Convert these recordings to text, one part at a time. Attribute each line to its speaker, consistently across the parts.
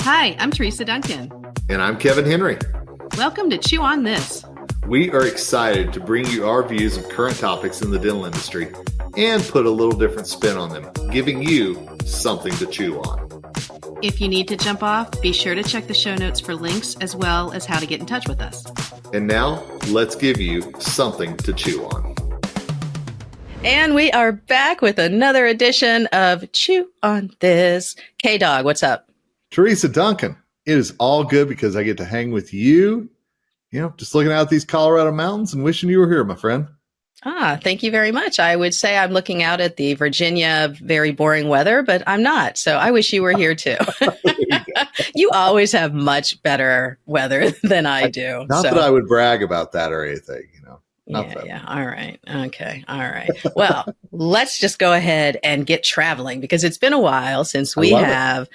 Speaker 1: Hi, I'm Teresa Duncan.
Speaker 2: And I'm Kevin Henry.
Speaker 1: Welcome to Chew on This.
Speaker 2: We are excited to bring you our views of current topics in the dental industry and put a little different spin on them, giving you something to chew on.
Speaker 1: If you need to jump off, be sure to check the show notes for links as well as how to get in touch with us.
Speaker 2: And now, let's give you something to chew on.
Speaker 1: And we are back with another edition of Chew on This. K-Dog, what's up?
Speaker 2: Teresa Duncan, it is all good because I get to hang with you, just looking out at these Colorado mountains and wishing you were here, my friend.
Speaker 1: Thank you very much. I would say I'm looking out at the Virginia very boring weather, but I'm not. So I wish you were here too. You always have much better weather than I do.
Speaker 2: Not that I would brag about that or anything,
Speaker 1: Yeah. All right. Okay. All right. Well, let's just go ahead and get traveling because it's been a while since we have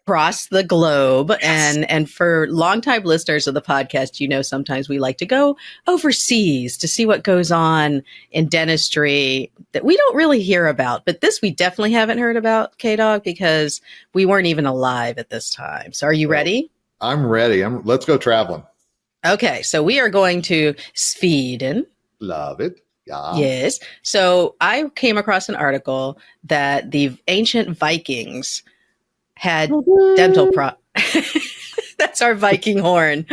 Speaker 1: crossed the globe.
Speaker 2: Yes.
Speaker 1: And for longtime listeners of the podcast, sometimes we like to go overseas to see what goes on in dentistry that we don't really hear about. But this we definitely haven't heard about, K-Dog, because we weren't even alive at this time. So are you ready?
Speaker 2: I'm ready. Let's go traveling.
Speaker 1: Okay. So we are going to Sweden.
Speaker 2: Love it. Yeah.
Speaker 1: Yes. So I came across an article that the ancient Vikings had dental That's our Viking horn.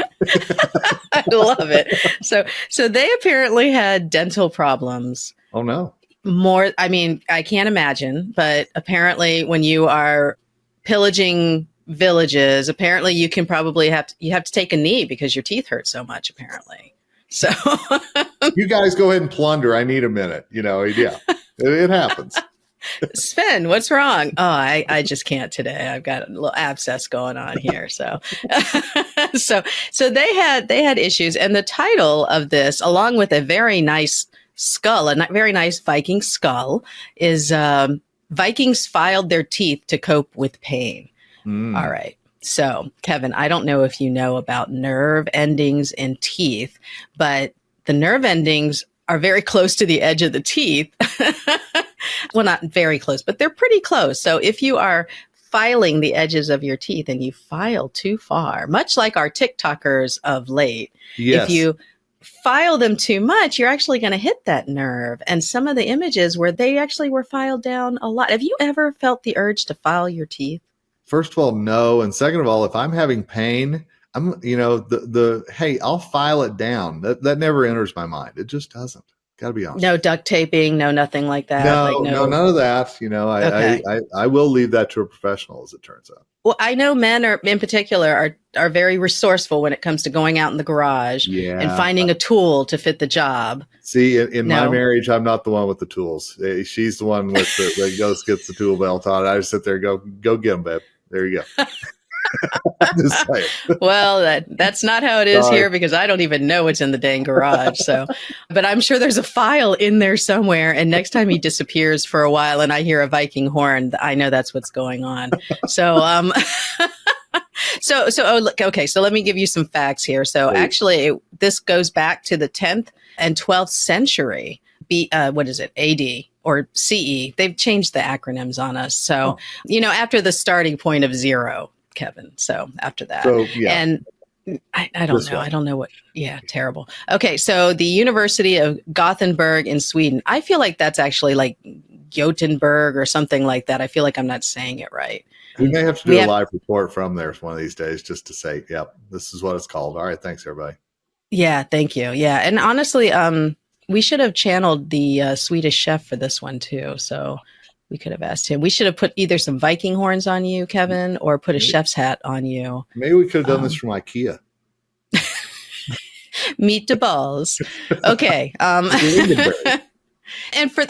Speaker 1: I love it. So they apparently had dental problems.
Speaker 2: Oh no.
Speaker 1: I can't imagine, but apparently when you are pillaging villages, apparently you can probably have to take a knee because your teeth hurt so much, apparently. So
Speaker 2: you guys go ahead and plunder. I need a minute. It happens.
Speaker 1: Sven, what's wrong? Oh, I just can't today. I've got a little abscess going on here. So, so they had issues, and the title of this, along with a very nice skull, a very nice Viking skull, is Vikings filed their teeth to cope with pain. All right. So, Kevin, I don't know if you know about nerve endings in teeth, but the nerve endings are very close to the edge of the teeth. Well, not very close, but they're pretty close. So if you are filing the edges of your teeth and you file too far, much like our TikTokers of late,
Speaker 2: yes.
Speaker 1: If you file them too much, you're actually going to hit that nerve. And some of the images where they actually were filed down a lot. Have you ever felt the urge to file your teeth?
Speaker 2: First of all, no. And second of all, if I'm having pain, hey, I'll file it down. That never enters my mind. It just doesn't. Got to be honest.
Speaker 1: No duct taping, no nothing like that.
Speaker 2: No, none of that.
Speaker 1: Okay.
Speaker 2: I will leave that to a professional, as it turns out.
Speaker 1: Well, I know men in particular are very resourceful when it comes to going out in the garage and finding a tool to fit the job.
Speaker 2: See, in my marriage, I'm not the one with the tools. She's the one with that goes gets the tool belt on. I just sit there and go get them, babe. There you go. Just saying.
Speaker 1: Well, that's not how it is here because I don't even know what's in the dang garage. So, but I'm sure there's a file in there somewhere. And next time he disappears for a while and I hear a Viking horn, I know that's what's going on. So, okay. So let me give you some facts here. So actually, this goes back to the 10th and 12th century. What is it? AD or CE. They've changed the acronyms on us. So, after the starting point of 0. Kevin. So after that, and I don't know. I don't know what. Yeah, terrible. Okay, so the University of Gothenburg in Sweden. I feel like that's actually like Gothenburg or something like that. I feel like I'm not saying it right.
Speaker 2: We may have to do a live report from there one of these days just to say, yep, this is what it's called. All right, thanks everybody.
Speaker 1: Yeah, thank you. Yeah, and honestly, we should have channeled the Swedish chef for this one too. So. We could have asked him. We should have put either some Viking horns on you, Kevin, or put a chef's hat on you.
Speaker 2: Maybe we could have done this from IKEA.
Speaker 1: Meatballs. Okay. And for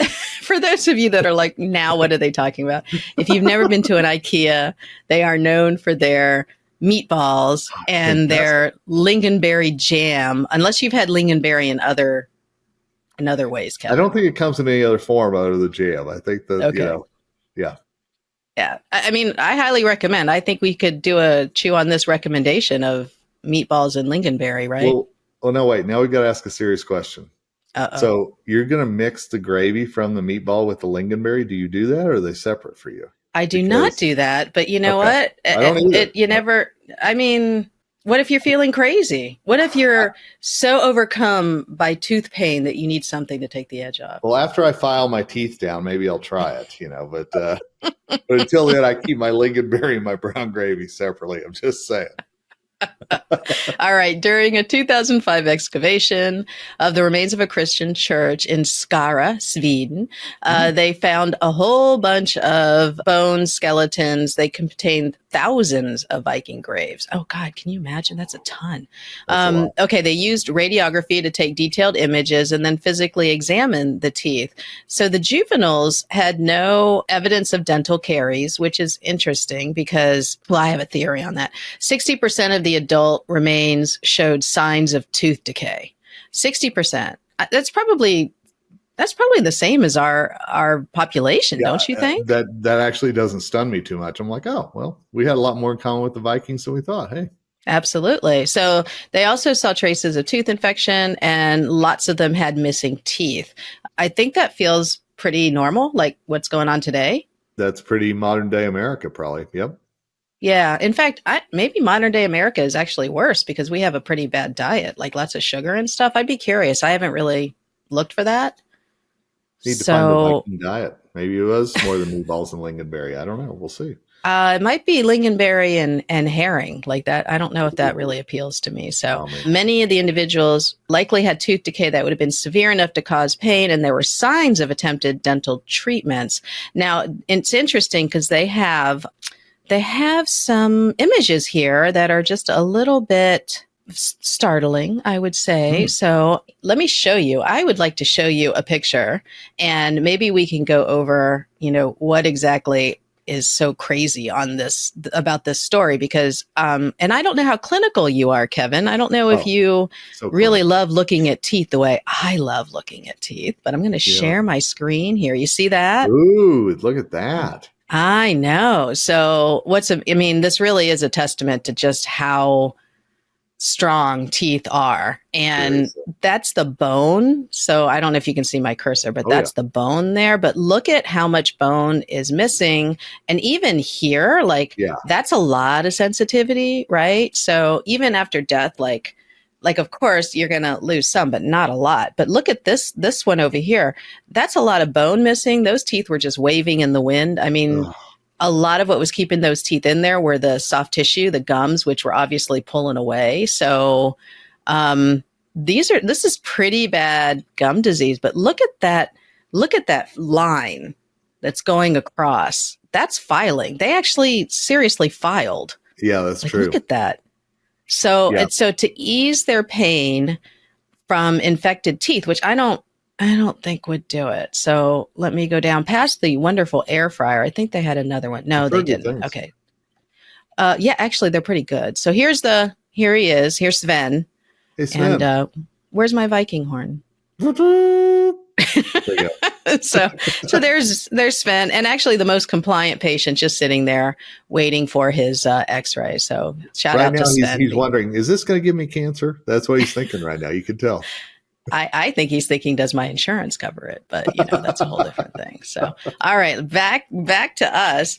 Speaker 1: those of you that are like, now what are they talking about? If you've never been to an IKEA, they are known for their meatballs and their lingonberry jam, unless you've had lingonberry in other ways, Kevin.
Speaker 2: I don't think it comes in any other form other than the jam. I think that, yeah.
Speaker 1: Yeah. I mean, I highly recommend. I think we could do a chew on this recommendation of meatballs and lingonberry, right?
Speaker 2: Well, no, wait. Now we've got to ask a serious question.
Speaker 1: Uh-oh.
Speaker 2: So you're going to mix the gravy from the meatball with the lingonberry. Do you do that or are they separate for you?
Speaker 1: I do not
Speaker 2: because
Speaker 1: do that, but you know
Speaker 2: okay,
Speaker 1: what?
Speaker 2: I don't either.
Speaker 1: You never, I mean, what if you're feeling crazy? What if you're so overcome by tooth pain that you need something to take the edge off?
Speaker 2: Well, after I file my teeth down, maybe I'll try it, but until then, I keep my lingonberry and my brown gravy separately. I'm just saying.
Speaker 1: All right. During a 2005 excavation of the remains of a Christian church in Skara, Sweden, they found a whole bunch of bones, skeletons. They contained thousands of Viking graves. Oh, God, can you imagine? That's a ton.
Speaker 2: That's a lot.
Speaker 1: Okay. They used radiography to take detailed images and then physically examine the teeth. So the juveniles had no evidence of dental caries, which is interesting because, well, I have a theory on that. 60% of the adult remains showed signs of tooth decay. 60%. That's probably the same as our population,
Speaker 2: Yeah,
Speaker 1: don't you think?
Speaker 2: that actually doesn't stun me too much. I'm like, oh well, we had a lot more in common with the Vikings than we thought. Hey,
Speaker 1: Absolutely. So they also saw traces of tooth infection, and lots of them had missing teeth. I think that feels pretty normal, like what's going on today.
Speaker 2: that's pretty modern day America, probably. Yep.
Speaker 1: Yeah. In fact, maybe modern day America is actually worse because we have a pretty bad diet, like lots of sugar and stuff. I'd be curious. I haven't really looked for that.
Speaker 2: Need to find the
Speaker 1: So
Speaker 2: Viking diet. Maybe it was more than meatballs and lingonberry. I don't know. We'll see.
Speaker 1: it might be lingonberry and herring like that. I don't know if that really appeals to me. So
Speaker 2: Oh, man.
Speaker 1: many of the individuals likely had tooth decay that would have been severe enough to cause pain, and there were signs of attempted dental treatments. Now, it's interesting because they have some images here that are just a little bit startling, I would say. So let me show you. I would like to show you a picture, and maybe we can go over, what exactly is so crazy on this about this story because and I don't know how clinical you are, Kevin. I don't know if you
Speaker 2: So
Speaker 1: really
Speaker 2: clinical.
Speaker 1: love looking at teeth the way I love looking at teeth, but I'm going to
Speaker 2: Yeah.
Speaker 1: share my screen here. You see that?
Speaker 2: Ooh, look at that.
Speaker 1: I know. So this really is a testament to just how strong teeth are. And
Speaker 2: Seriously.
Speaker 1: that's the bone. So I don't know if you can see my cursor, but
Speaker 2: Oh,
Speaker 1: that's the bone there. But look at how much bone is missing. And even here,
Speaker 2: Yeah.
Speaker 1: that's a lot of sensitivity, right? So even after death, like of course you're going to lose some, but not a lot. But look at this one over here. That's a lot of bone missing. Those teeth were just waving in the wind. I mean,
Speaker 2: Ugh.
Speaker 1: a lot of what was keeping those teeth in there were the soft tissue, the gums, which were obviously pulling away. So this is pretty bad gum disease. But look at that line that's going across. That's filing. They actually seriously filed.
Speaker 2: Yeah, that's true.
Speaker 1: Look at that. So so to ease their pain from infected teeth, which I don't think would do it. So let me go down past the wonderful air fryer. I think they had another one. No, they didn't. Okay. Yeah, actually they're pretty good. So here he is. Here's Sven.
Speaker 2: Hey, Sven.
Speaker 1: And where's my Viking horn?
Speaker 2: There you go.
Speaker 1: so there's Sven, and actually the most compliant patient just sitting there waiting for his x-ray. So shout out to Sven.
Speaker 2: He's wondering, is this going to give me cancer? That's what he's thinking right now. You can tell.
Speaker 1: I think he's thinking, does my insurance cover it? But that's a whole different thing. So, all right, back to us.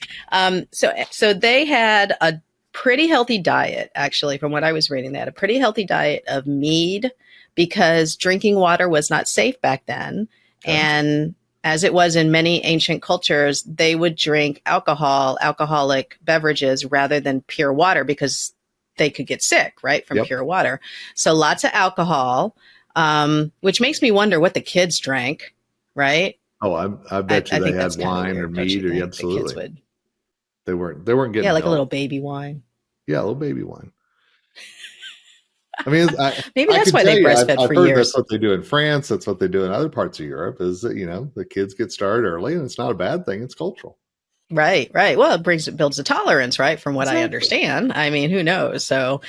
Speaker 1: So they had a pretty healthy diet, actually, from what I was reading. They had a pretty healthy diet of mead because drinking water was not safe back then. Okay. And as it was in many ancient cultures, they would drink alcoholic beverages rather than pure water because they could get sick, right, from pure water. So lots of alcohol. Which makes me wonder what the kids drank, right?
Speaker 2: Oh, I bet you they had wine or mead, or absolutely.
Speaker 1: The kids
Speaker 2: They weren't getting
Speaker 1: like milk. A little baby wine.
Speaker 2: Yeah, a little baby wine. I mean,
Speaker 1: maybe that's why they breastfed for years.
Speaker 2: That's what they do in France. That's what they do in other parts of Europe. Is that the kids get started early, and it's not a bad thing. It's cultural. Right.
Speaker 1: Well, it builds a tolerance, right? From what I understand. I mean, who knows? So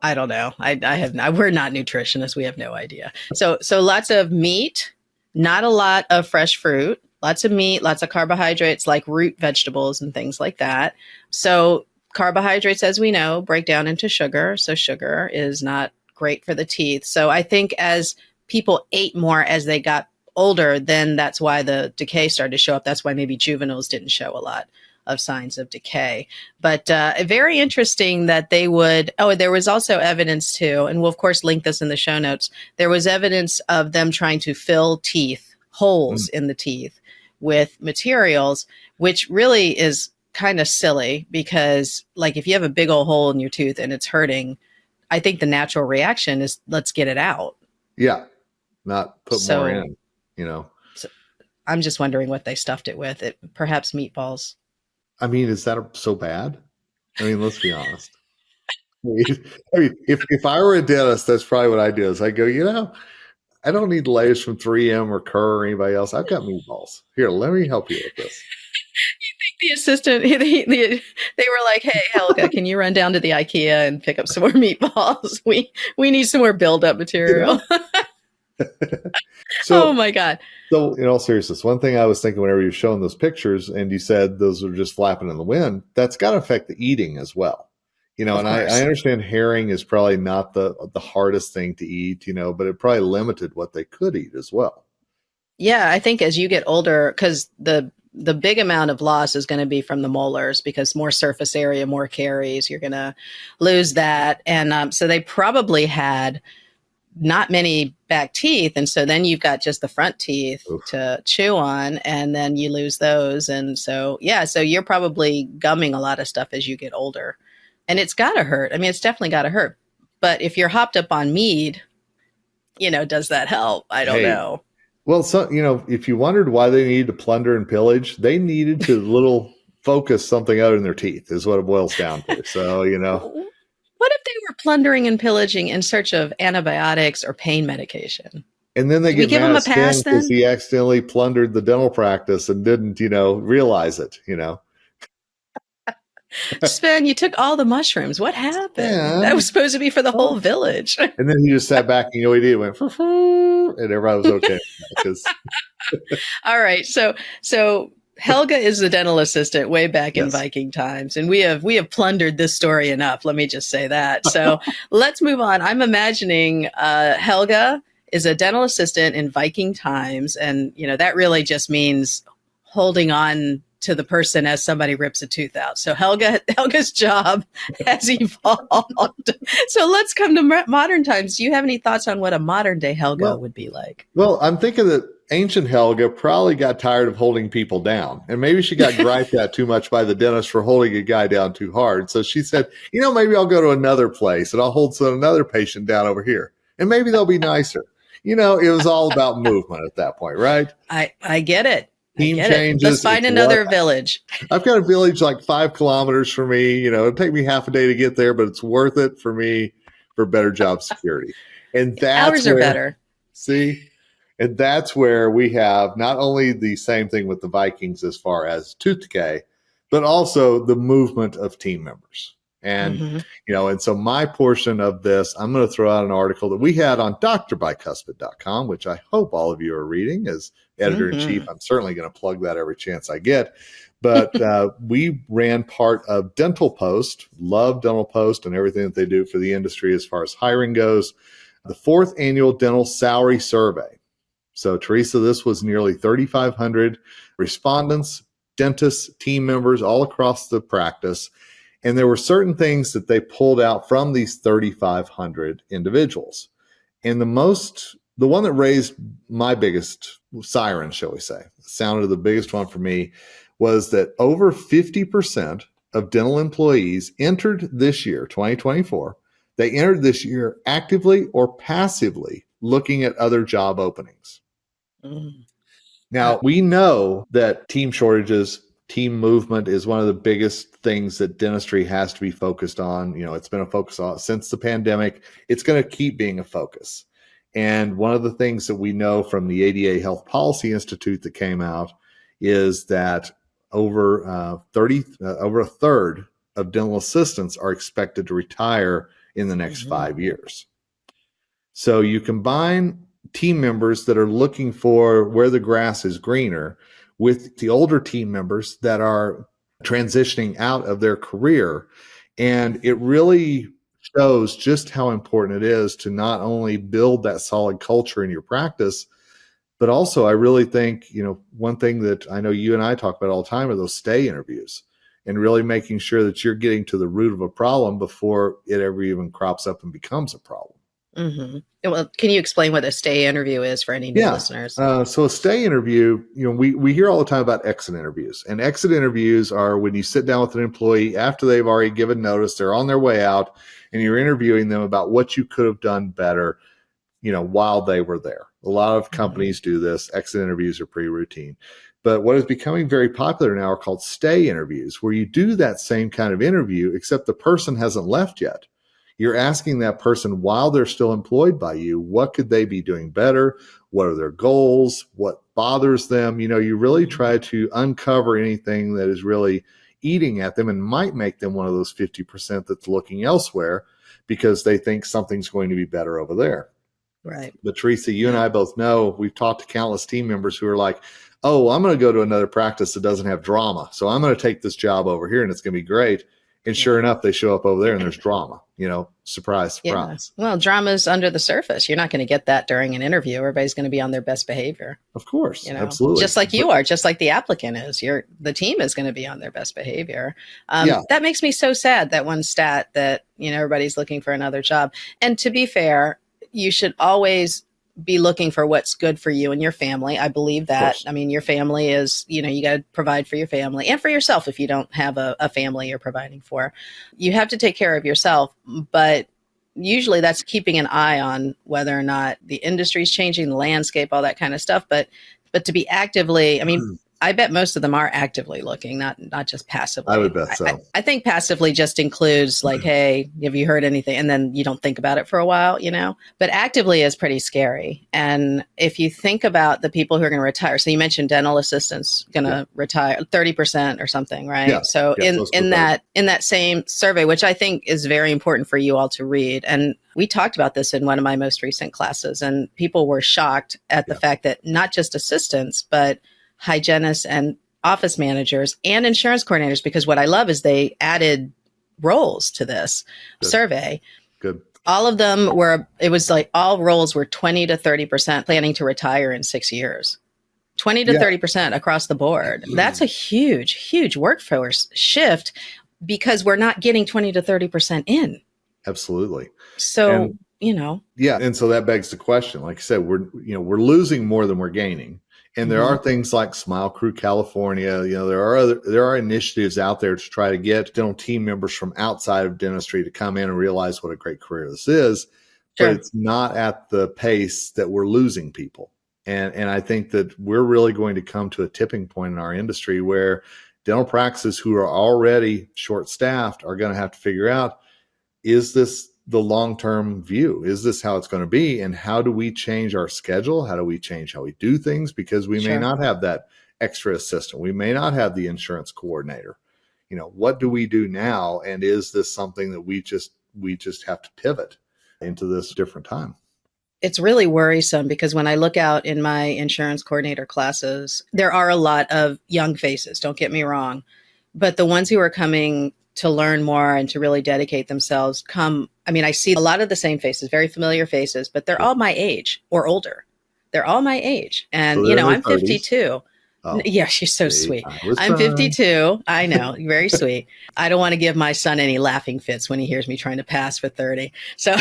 Speaker 1: I don't know. We're not nutritionists. We have no idea. So lots of meat, not a lot of fresh fruit, lots of meat, lots of carbohydrates like root vegetables and things like that. So carbohydrates, as we know, break down into sugar. So sugar is not great for the teeth. So I think as people ate more as they got older, then that's why the decay started to show up. That's why maybe juveniles didn't show a lot of signs of decay. But very interesting that they would. Oh, there was also evidence too, and we'll of course link this in the show notes. There was evidence of them trying to fill teeth, holes in the teeth, with materials, which really is kind of silly because, like, if you have a big old hole in your tooth and it's hurting, I think the natural reaction is let's get it out.
Speaker 2: Yeah, not put more
Speaker 1: So,
Speaker 2: in, you know.
Speaker 1: so I'm just wondering what they stuffed it with. Perhaps meatballs.
Speaker 2: I mean, is that so bad? I mean, let's be honest. I mean, if I were a dentist, that's probably what I do. Is I go, I don't need layers from 3M or Kerr or anybody else. I've got meatballs. Here, let me help you with this.
Speaker 1: The assistant, they were like, "Hey, Helga, can you run down to the IKEA and pick up some more meatballs? We need some more build-up material." Oh
Speaker 2: So,
Speaker 1: my God.
Speaker 2: so in all seriousness, one thing I was thinking whenever you're showing those pictures and you said those are just flapping in the wind, that's got to affect the eating as well.
Speaker 1: Of
Speaker 2: And I
Speaker 1: course.
Speaker 2: understand herring is probably not the hardest thing to eat, but it probably limited what they could eat as well.
Speaker 1: Yeah, I think as you get older, because the big amount of loss is going to be from the molars because more surface area, more caries, you're going to lose that. And so they probably had not many back teeth. And so then you've got just the front teeth
Speaker 2: Oof.
Speaker 1: to chew on, and then you lose those. And so, yeah, so you're probably gumming a lot of stuff as you get older. And it's got to hurt. I mean, it's definitely got to hurt. But if you're hopped up on mead, does that help? I don't
Speaker 2: Hey,
Speaker 1: know.
Speaker 2: well, so if you wondered why they needed to plunder and pillage, they needed to little focus something out in their teeth, is what it boils down to. So
Speaker 1: What if they were plundering and pillaging in search of antibiotics or pain medication?
Speaker 2: and then they
Speaker 1: Do we
Speaker 2: get
Speaker 1: give
Speaker 2: mad
Speaker 1: him a
Speaker 2: at Sven
Speaker 1: pass
Speaker 2: because
Speaker 1: then?
Speaker 2: he accidentally plundered the dental practice and didn't, realize it.
Speaker 1: Sven, you took all the mushrooms. What happened? That
Speaker 2: And
Speaker 1: was supposed to be for the
Speaker 2: oh,
Speaker 1: whole village.
Speaker 2: and then he just sat back and he did went and everybody was okay because
Speaker 1: All right. So Helga is the dental assistant way back in
Speaker 2: yes.
Speaker 1: Viking times, and we have plundered this story enough. Let me just say that. So let's move on. I'm imagining Helga is a dental assistant in Viking times, and that really just means holding on to the person as somebody rips a tooth out. So Helga's job has evolved. So let's come to modern times. Do you have any thoughts on what a modern day Helga
Speaker 2: Well,
Speaker 1: would be like?
Speaker 2: well, I'm thinking that ancient Helga probably got tired of holding people down, and maybe she got griped at too much by the dentist for holding a guy down too hard. So she said, maybe I'll go to another place and I'll hold another patient down over here, and maybe they'll be nicer. It was all about movement at that point, right?
Speaker 1: I get it.
Speaker 2: Team
Speaker 1: Let's
Speaker 2: changes.
Speaker 1: find
Speaker 2: It's
Speaker 1: another village.
Speaker 2: I've got a village like 5 kilometers for me. It'll take me half a day to get there, but it's worth it for me for better job security. And that's
Speaker 1: Hours are
Speaker 2: where,
Speaker 1: better.
Speaker 2: see, and that's where we have not only the same thing with the Vikings as far as tooth decay, but also the movement of team members. And,
Speaker 1: Mm-hmm.
Speaker 2: and so my portion of this, I'm going to throw out an article that we had on drbicuspid.com, which I hope all of you are reading as editor in chief. I'm certainly going to plug that every chance I get. But we ran part of Dental Post, love Dental Post and everything that they do for the industry as far as hiring goes, the 4th annual dental salary survey. So, Teresa, this was nearly 3,500 respondents, dentists, team members all across the practice. And there were certain things that they pulled out from these 3,500 individuals. And the one that raised my biggest siren, shall we say, sounded the biggest one for me, was that over 50% of dental employees entered this year, 2024, they entered this year actively or passively looking at other job openings.
Speaker 1: Mm.
Speaker 2: Now, we know that team shortages, team movement is one of the biggest things that dentistry has to be focused on. It's been a focus on since the pandemic. It's going to keep being a focus. And one of the things that we know from the ADA Health Policy Institute that came out is that over a third of dental assistants are expected to retire in the next 5 years. So you combine team members that are looking for where the grass is greener with the older team members that are transitioning out of their career. And it really shows just how important it is to not only build that solid culture in your practice, but also I really think, one thing that I know you and I talk about all the time are those stay interviews. and really making sure that you're getting to the root of a problem before it ever even crops up and becomes a problem.
Speaker 1: Well, can you explain what a stay interview is for any new
Speaker 2: Yeah.
Speaker 1: listeners?
Speaker 2: So a stay interview, we hear all the time about exit interviews, and exit interviews are when you sit down with an employee after they've already given notice, they're on their way out, and you're interviewing them about what you could have done better, while they were there. A lot of companies do this. Exit interviews are pretty routine. But what is becoming very popular now are called stay interviews, where you do that same kind of interview, except the person hasn't left yet. You're asking that person while they're still employed by you, what could they be doing better? What are their goals? What bothers them? You really try to uncover anything that is really eating at them and might make them one of those 50% that's looking elsewhere because they think something's going to be better over there.
Speaker 1: Right.
Speaker 2: But Teresa, you and I both know, we've talked to countless team members who are like, oh, I'm going to go to another practice that doesn't have drama. So I'm going to take this job over here and it's going to be great. And sure enough, they show up over there and there's drama, surprise, surprise.
Speaker 1: Yeah. Well, drama's under the surface. You're not going to get that during an interview. Everybody's going to be on their best behavior.
Speaker 2: Of course. Absolutely.
Speaker 1: Just like you are, just like the applicant is. The team is going to be on their best behavior. That makes me so sad, that one stat that, everybody's looking for another job. And to be fair, you should always be looking for what's good for you and your family. I believe that. I mean, your family is, you got to provide for your family and for yourself if you don't have a family you're providing for. You have to take care of yourself, but usually that's keeping an eye on whether or not the industry is changing, the landscape, all that kind of stuff. But to be actively, I bet most of them are actively looking, not just passively.
Speaker 2: I would bet so.
Speaker 1: I think passively just includes like, hey, have you heard anything? And then you don't think about it for a while, But actively is pretty scary. And if you think about the people who are going to retire, so you mentioned dental assistants going to retire 30% or something, right?
Speaker 2: Yeah.
Speaker 1: So in that same survey, which I think is very important for you all to read, and we talked about this in one of my most recent classes, and people were shocked at the fact that not just assistants, but hygienists and office managers and insurance coordinators, because what I love is they added roles to this survey.
Speaker 2: Good.
Speaker 1: All of them it was like all roles were 20 to 30% planning to retire in 6 years. 20 to 30% across the board. That's a huge, huge workforce shift because we're not getting 20 to 30% in.
Speaker 2: Absolutely.
Speaker 1: So,
Speaker 2: Yeah. And so that begs the question, like I said, we're losing more than we're gaining. And there are things like Smile Crew California. There are initiatives out there to try to get dental team members from outside of dentistry to come in and realize what a great career this is. Sure. But it's not at the pace that we're losing people. And I think that we're really going to come to a tipping point in our industry where dental practices who are already short-staffed are going to have to figure out, is this the long-term view? Is this how it's going to be? And how do we change our schedule? How do we change how we do things? Because we may not have that extra assistant. We may not have the insurance coordinator. What do we do now? And is this something that we just have to pivot into this different time?
Speaker 1: It's really worrisome because when I look out in my insurance coordinator classes, there are a lot of young faces, don't get me wrong, but the ones who are coming to learn more and to really dedicate themselves I see a lot of the same faces, very familiar faces, but they're all my age or older. They're all my age. And,
Speaker 2: so
Speaker 1: I'm
Speaker 2: 30s.
Speaker 1: 52. Oh, yeah, she's so sweet. I'm 52. I know, very sweet. I don't want to give my son any laughing fits when he hears me trying to pass for 30. So,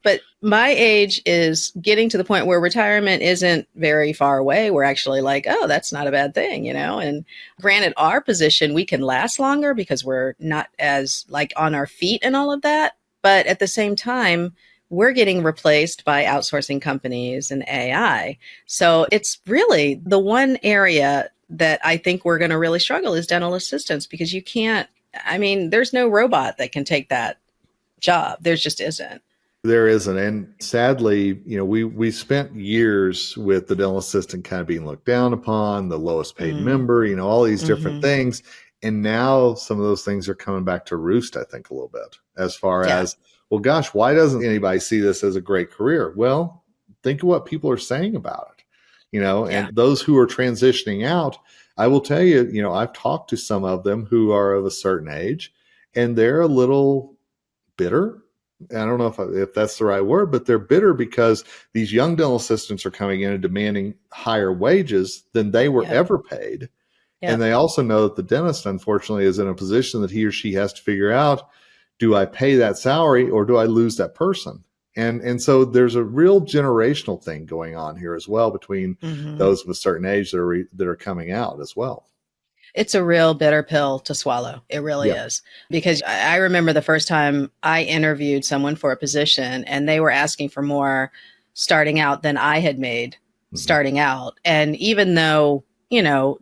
Speaker 1: but my age is getting to the point where retirement isn't very far away. We're actually like, oh, that's not a bad thing, And granted, our position, we can last longer because we're not as like on our feet and all of that. But at the same time, we're getting replaced by outsourcing companies and AI. So it's really the one area that I think we're going to really struggle is dental assistants, because you can't, there's no robot that can take that job. There just isn't.
Speaker 2: There isn't. And sadly, we spent years with the dental assistant kind of being looked down upon, the lowest paid member, all these different things. And now some of those things are coming back to roost, I think, a little bit, as far as, well, gosh, why doesn't anybody see this as a great career? Well, think of what people are saying about it, and those who are transitioning out, I will tell you, I've talked to some of them who are of a certain age, and they're a little bitter. I don't know if that's the right word, but they're bitter because these young dental assistants are coming in and demanding higher wages than they were ever paid.
Speaker 1: Yeah.
Speaker 2: And they also know that the dentist, unfortunately, is in a position that he or she has to figure out, do I pay that salary or do I lose that person? And so there's a real generational thing going on here as well between
Speaker 1: Hmm.
Speaker 2: those of a certain age that are coming out as well.
Speaker 1: It's a real bitter pill to swallow. It really
Speaker 2: Yeah.
Speaker 1: is. Because I remember the first time I interviewed someone for a position and they were asking for more starting out than I had made
Speaker 2: Hmm.
Speaker 1: starting out. And even though,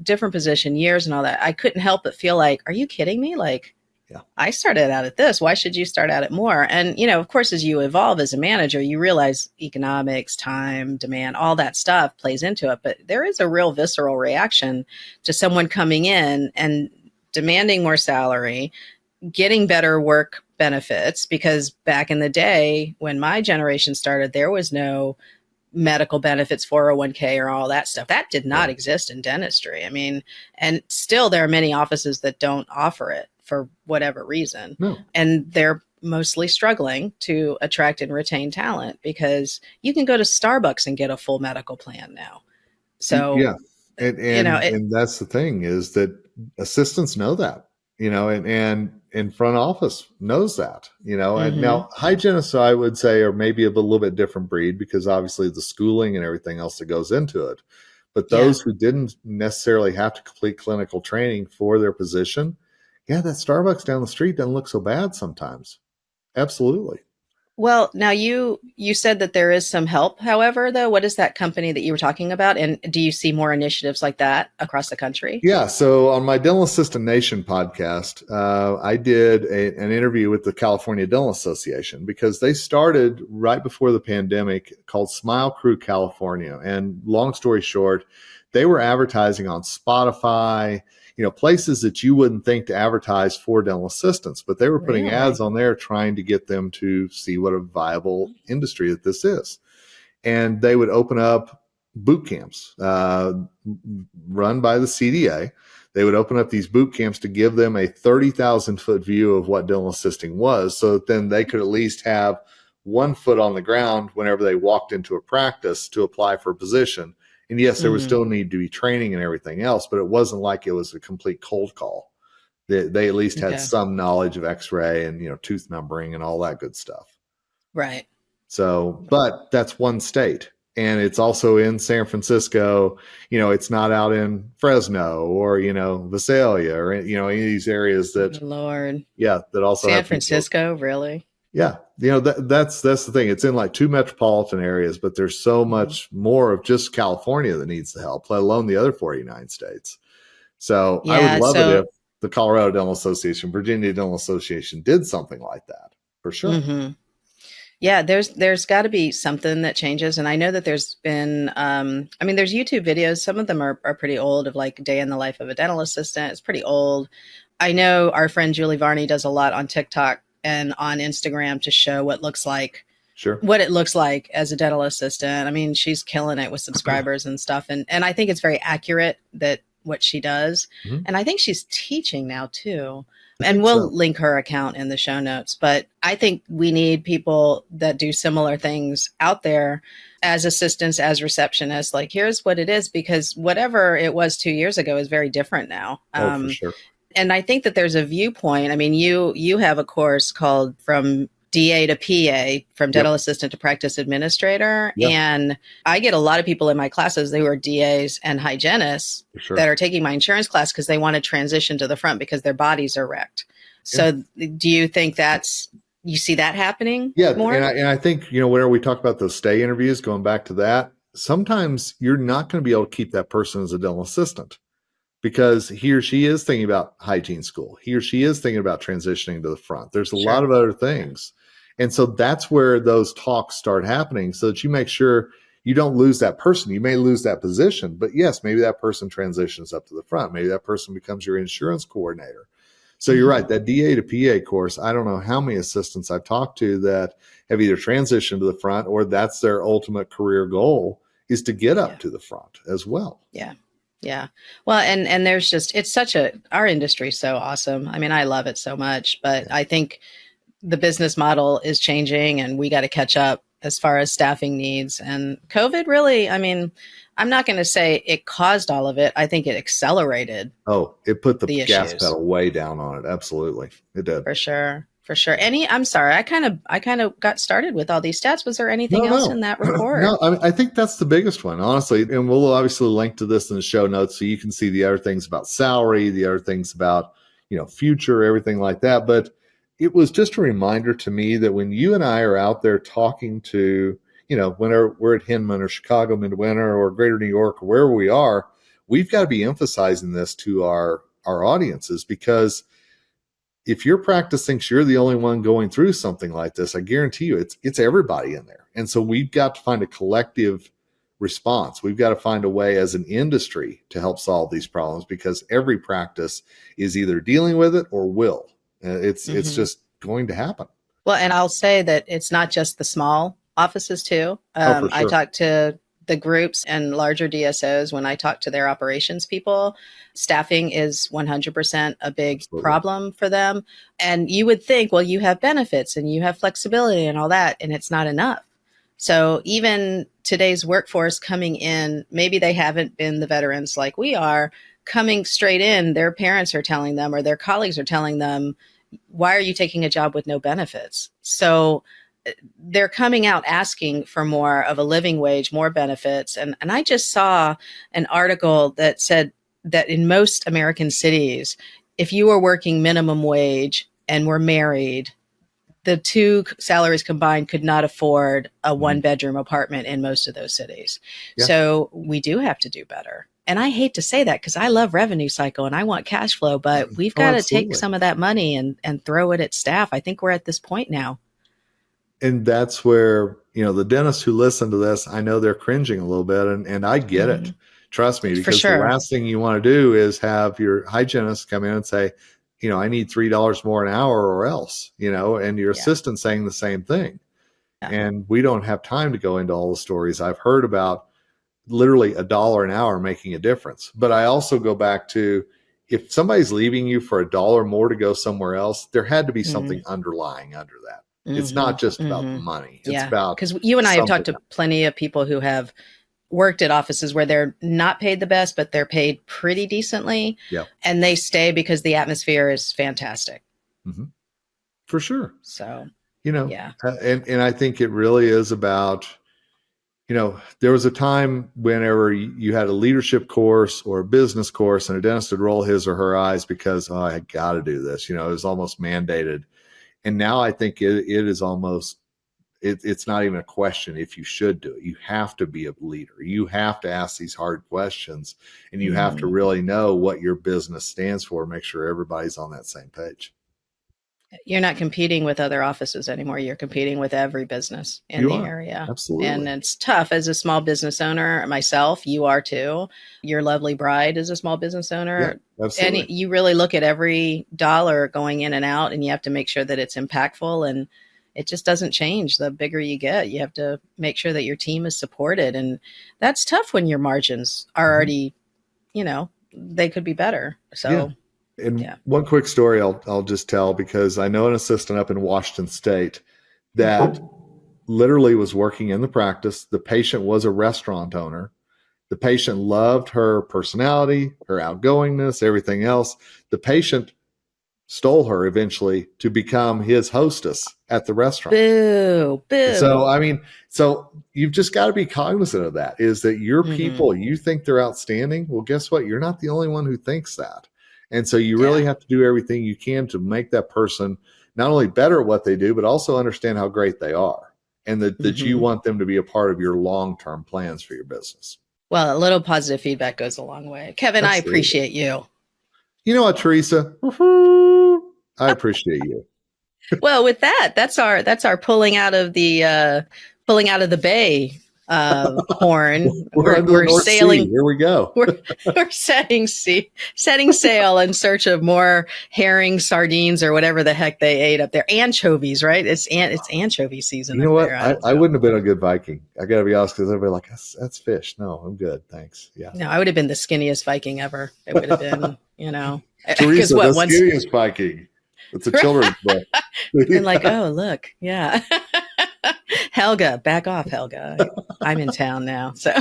Speaker 1: different position, years and all that, I couldn't help but feel like, are you kidding me? Like,
Speaker 2: Yeah.
Speaker 1: I started out at this. Why should you start out at more? And, of course, as you evolve as a manager, you realize economics, time, demand, all that stuff plays into it. But there is a real visceral reaction to someone coming in and demanding more salary, getting better work benefits, because back in the day when my generation started, there was no medical benefits, 401k, or all that stuff. That did not
Speaker 2: Right.
Speaker 1: exist in dentistry. I mean, and still there are many offices that don't offer it for whatever reason.
Speaker 2: No.
Speaker 1: And they're mostly struggling to attract and retain talent because you can go to Starbucks and get a full medical plan now. So,
Speaker 2: Yeah. And
Speaker 1: you know,
Speaker 2: and
Speaker 1: it,
Speaker 2: and that's the thing, is that assistants know that, and front office knows that, and
Speaker 1: mm-hmm.
Speaker 2: now hygienists, I would say, are maybe a little bit different breed because obviously the schooling and everything else that goes into it. But
Speaker 1: Yeah.
Speaker 2: those who didn't necessarily have to complete clinical training for their position, yeah, that Starbucks down the street doesn't look so bad sometimes. Absolutely.
Speaker 1: Well, now you said that there is some help, however, though. What is that company that you were talking about? And do you see more initiatives like that across the country?
Speaker 2: Yeah, so on my Dental Assistant Nation podcast, I did an interview with the California Dental Association because they started right before the pandemic, called Smile Crew California. And long story short, they were advertising on Spotify, places that you wouldn't think to advertise for dental assistants, but they were putting ads
Speaker 1: Really?
Speaker 2: on there trying to get them to see what a viable industry that this is. And they would open up boot camps run by the CDA. They would open up these boot camps to give them a 30,000-foot view of what dental assisting was, so that then they could at least have 1 foot on the ground whenever they walked into a practice to apply for a position. And yes, there would
Speaker 1: Mm-hmm.
Speaker 2: still need to be training and everything else, but it wasn't like it was a complete cold call. They at least had
Speaker 1: Okay.
Speaker 2: some knowledge of x-ray and tooth numbering and all that good stuff.
Speaker 1: Right.
Speaker 2: So, but that's one state. And it's also in San Francisco. It's not out in Fresno or, Visalia or, any of these areas that,
Speaker 1: Lord.
Speaker 2: yeah, that also
Speaker 1: San
Speaker 2: have people.
Speaker 1: Francisco, really?
Speaker 2: Yeah. That's the thing. It's in like 2 metropolitan areas, but there's so
Speaker 1: Mhm.
Speaker 2: much more of just California that needs the help, let alone the other 49 states. So I would
Speaker 1: Yeah.
Speaker 2: love it
Speaker 1: So,
Speaker 2: if the Colorado Dental Association, Virginia Dental Association did something like that for sure.
Speaker 1: hmm yeah, there's got to be something that changes, and I know that there's been. I mean, there's YouTube videos. Some of them are pretty old, of like day in the life of a dental assistant. It's pretty old. I know our friend Julie Varney does a lot on TikTok and on Instagram to show
Speaker 2: Sure.
Speaker 1: what it looks like as a dental assistant. I mean, she's killing it with subscribers and stuff. And I think it's very accurate that what she does.
Speaker 2: Mhm.
Speaker 1: And I think she's teaching now too.
Speaker 2: I
Speaker 1: And
Speaker 2: think
Speaker 1: we'll
Speaker 2: so.
Speaker 1: link her account in the show notes. But I think we need people that do similar things out there as assistants, as receptionists. Like, here's what it is, because whatever it was 2 years ago is very different now.
Speaker 2: Oh, for sure.
Speaker 1: And I think that there's a viewpoint. I mean, you have a course called From DA to PA, from dental
Speaker 2: Yep.
Speaker 1: assistant to practice administrator.
Speaker 2: Yeah,
Speaker 1: And I get a lot of people in my classes who are DAs and hygienists
Speaker 2: for sure.
Speaker 1: that are taking my insurance class because they want to transition to the front because their bodies are wrecked.
Speaker 2: Yeah.
Speaker 1: So do you think you see that happening
Speaker 2: Yeah,
Speaker 1: more?
Speaker 2: and I think, whenever we talk about those stay interviews, going back to that, sometimes you're not going to be able to keep that person as a dental assistant because he or she is thinking about hygiene school. He or she is thinking about transitioning to the front. There's a lot
Speaker 1: Sure.
Speaker 2: of other things. And so that's where those talks start happening, so that you make sure you don't lose that person. You may lose that position, but yes, maybe that person transitions up to the front. Maybe that person becomes your insurance coordinator. So you're right, that DA to PA course, I don't know how many assistants I've talked to that have either transitioned to the front or that's their ultimate career goal, is to get up
Speaker 1: Yeah.
Speaker 2: to the front as well.
Speaker 1: Yeah. Yeah. Well, and there's just, it's such our industry is so awesome. I mean, I love it so much, but I think the business model is changing and we got to catch up as far as staffing needs. And COVID really, I mean, I'm not going to say it caused all of it. I think it accelerated
Speaker 2: Oh, it put the
Speaker 1: the
Speaker 2: gas
Speaker 1: issues
Speaker 2: pedal way down on it. Absolutely. It did.
Speaker 1: for sure. For sure. I'm sorry. I kind of got started with all these stats. Was there anything
Speaker 2: No,
Speaker 1: else in
Speaker 2: no,
Speaker 1: that report?
Speaker 2: no. I think that's the biggest one, honestly. And we'll obviously link to this in the show notes so you can see the other things about salary, the other things about, future, everything like that. But it was just a reminder to me that when you and I are out there talking to, when we're at Hinman or Chicago Midwinter or Greater New York or wherever we are, we've got to be emphasizing this to our audiences, because if your practice thinks you're the only one going through something like this, I guarantee you it's everybody in there. And so we've got to find a collective response. We've got to find a way as an industry to help solve these problems, because every practice is either dealing with it or will. It's just going to happen.
Speaker 1: Well, and I'll say that it's not just the small offices too.
Speaker 2: Oh, for
Speaker 1: I
Speaker 2: sure.
Speaker 1: talked to the groups and larger DSOs when I talk to their operations people. Staffing is 100% a big
Speaker 2: Absolutely.
Speaker 1: problem for them. And you would think, well, you have benefits and you have flexibility and all that, and it's not enough. So even today's workforce coming in, maybe they haven't been the veterans like we are, coming straight in, their parents are telling them or their colleagues are telling them, why are you taking a job with no benefits? So they're coming out asking for more of a living wage, more benefits. And I just saw an article that said that in most American cities, if you were working minimum wage and were married, the two salaries combined could not afford a one-bedroom apartment in most of those cities.
Speaker 2: Yeah.
Speaker 1: So we do have to do better. And I hate to say that because I love revenue cycle and I want cash flow, but we've got to take some of that money and throw it at staff. I think we're at this point now.
Speaker 2: And that's where, the dentists who listen to this, I know they're cringing a little bit, and I get it. Trust me, because the last thing you want to do is have your hygienist come in and say, I need $3 more an hour or else, and your assistant saying the same thing. Yeah. And we don't have time to go into all the stories. I've heard about literally $1 an hour making a difference. But I also go back to, if somebody's leaving you for $1 more to go somewhere else, there had to be something underlying under that. It's not just about the money. It's about,
Speaker 1: because you and I have talked to plenty of people who have worked at offices where they're not paid the best, but they're paid pretty decently.
Speaker 2: Yeah.
Speaker 1: And they stay because the atmosphere is fantastic.
Speaker 2: Mm-hmm. For sure.
Speaker 1: So,
Speaker 2: yeah. And I think it really is about, there was a time whenever you had a leadership course or a business course and a dentist would roll his or her eyes because, I got to do this. It was almost mandated. And now I think it is almost, it's not even a question if you should do it. You have to be a leader. You have to ask these hard questions, and you have to really know what your business stands for, make sure everybody's on that same page.
Speaker 1: You're not competing with other offices anymore. You're competing with every business in the area.
Speaker 2: Absolutely.
Speaker 1: And it's tough as a small business owner. Myself, you are too. Your lovely bride is a small business owner.
Speaker 2: Yeah, absolutely.
Speaker 1: And you really look at every dollar going in and out, and you have to make sure that it's impactful, and it just doesn't change. The bigger you get, you have to make sure that your team is supported. And that's tough when your margins are already, they could be better. So.
Speaker 2: Yeah. And one quick story I'll just tell, because I know an assistant up in Washington State that literally was working in the practice. The patient was a restaurant owner. The patient loved her personality, her outgoingness, everything else. The patient stole her eventually to become his hostess at the restaurant.
Speaker 1: Boo, boo.
Speaker 2: So you've just got to be cognizant of that, is that your people, you think they're outstanding. Well, guess what? You're not the only one who thinks that. And so you really have to do everything you can to make that person not only better at what they do, but also understand how great they are, and that you want them to be a part of your long-term plans for your business.
Speaker 1: Well, a little positive feedback goes a long way. Kevin, absolutely. I appreciate you.
Speaker 2: You know what, Teresa? I appreciate you.
Speaker 1: Well, with that, that's our pulling out of the bay horn.
Speaker 2: We're sailing. Sea. Here we go.
Speaker 1: we're setting sail in search of more herring, sardines, or whatever the heck they ate up there. Anchovies, right? It's anchovy season.
Speaker 2: You know what? I wouldn't have been a good Viking. I got to be honest, because everybody like, that's fish. No, I'm good. Thanks. Yeah.
Speaker 1: No, I would have been the skinniest Viking ever. It would have been,
Speaker 2: Teresa, the skinniest Viking. It's a children's book.
Speaker 1: And like, oh, look. Yeah. Helga, back off, Helga. I'm in town now. So,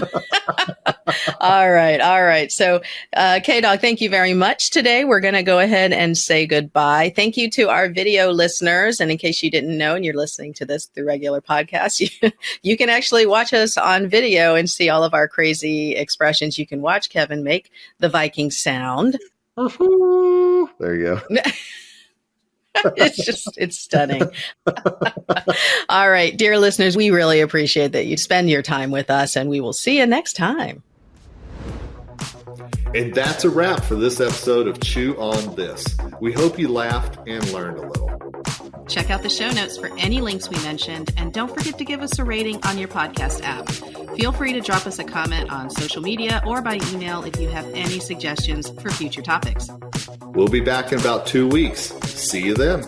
Speaker 1: all right. All right. So, K-Dog, thank you very much today. We're going to go ahead and say goodbye. Thank you to our video listeners. And in case you didn't know, and you're listening to this through regular podcasts, you can actually watch us on video and see all of our crazy expressions. You can watch Kevin make the Viking sound.
Speaker 2: There you go.
Speaker 1: It's stunning. All right, dear listeners, we really appreciate that you spend your time with us, and we will see you next time.
Speaker 2: And that's a wrap for this episode of Chew on This. We hope you laughed and learned a little.
Speaker 1: Check out the show notes for any links we mentioned, and don't forget to give us a rating on your podcast app. Feel free to drop us a comment on social media or by email if you have any suggestions for future topics.
Speaker 2: We'll be back in about 2 weeks. See you then.